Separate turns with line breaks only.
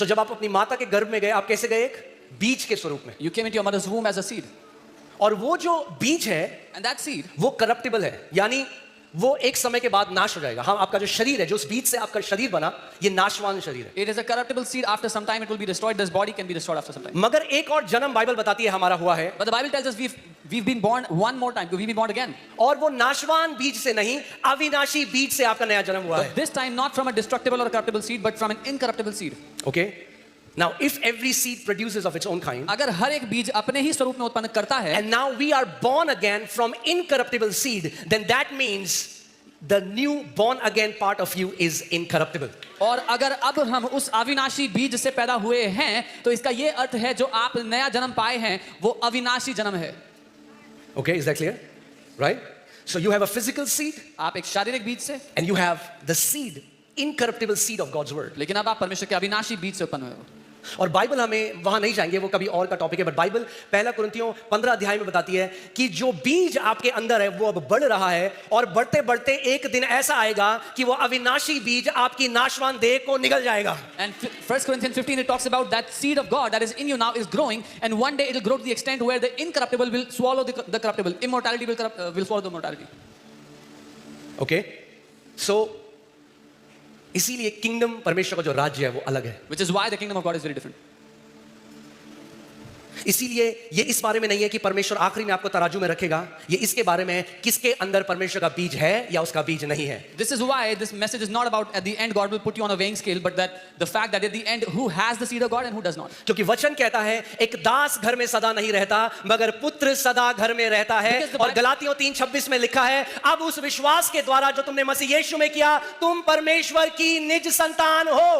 सो जब आप अपनी माता के गर्भ में गए, आप कैसे गए? एक बीज के स्वरूप में।
You came into your mother's womb as a seed.
और वो जो बीज है
And that seed,
वो करप्टिबल है, यानी वो एक समय के बाद नाश हो जाएगा। हाँ, आपका जो शरीर है, जो उस बीज से आपका शरीर बना, ये नाशवान शरीर है।
it is a corruptible seed. After some time, it will be destroyed. This body can be destroyed after some time.
मगर एक और जन्म बाइबल बताती है हमारा हुआ है,
But the Bible tells us we've been born one more time. We've been born again.
और वो नाशवान बीज से नहीं, अविनाशी बीज से आपका नया जन्म हुआ
But
है।
this time not from a destructible or a corruptible seed, but from an incorruptible seed.
Okay? Now, if every seed produces of its own kind,
अगर हर एक बीज अपने ही स्वरूप में उत्पन्न करता है,
and now we are born again from incorruptible seed, then that means the new born again part of you is incorruptible.
और अगर अब हम उस अविनाशी बीज से पैदा हुए हैं, तो इसका ये अर्थ है जो आप नया जन्म पाए हैं वो अविनाशी जन्म है।
Okay, is that clear? Right? So you have a physical seed
आप एक शारीरिक बीज से,
and you have the seed, incorruptible seed of God's word.
लेकिन अब आप परमेश्वर के अविनाशी बीज से उत्पन्न हुए हो।
और बाइबल हमें वहां नहीं जाएंगे, वो कभी और का टॉपिक है, बट बाइबल पहला कुरिन्थियों 15 अध्याय में बताती है कि जो बीज आपके अंदर है वो अब बढ़ रहा है, और बढ़ते बढ़ते एक दिन ऐसा आएगा कि वो अविनाशी बीज आपकी नाशवान देह को निगल जाएगा।
And 1 Corinthians 15 it talks about that seed of God that is in you now is growing, and one day it will grow to the extent where the incorruptible will swallow the corruptible. Immortality will swallow the mortality.
Okay, so इसीलिए kingdom, परमेश्वर का जो राज्य है वो अलग है।
Which is why the kingdom of God is very different.
इसीलिए ये इस बारे में नहीं है कि परमेश्वर आखिरी में आपको तराजू में रखेगा, ये इसके बारे में है किसके अंदर परमेश्वर का बीज है या उसका बीज नहीं है।
This is why this message is not about at the end God will put you on a weighing scale, but that the fact that at the end who has the seed of God and who does not.
क्योंकि वचन कहता है एक दास घर में सदा नहीं रहता मगर पुत्र सदा घर में रहता है, और गलातियों 3:26 में लिखा है अब उस विश्वास के द्वारा जो तुमने मसीह यीशु में किया तुम परमेश्वर की निज संतान हो।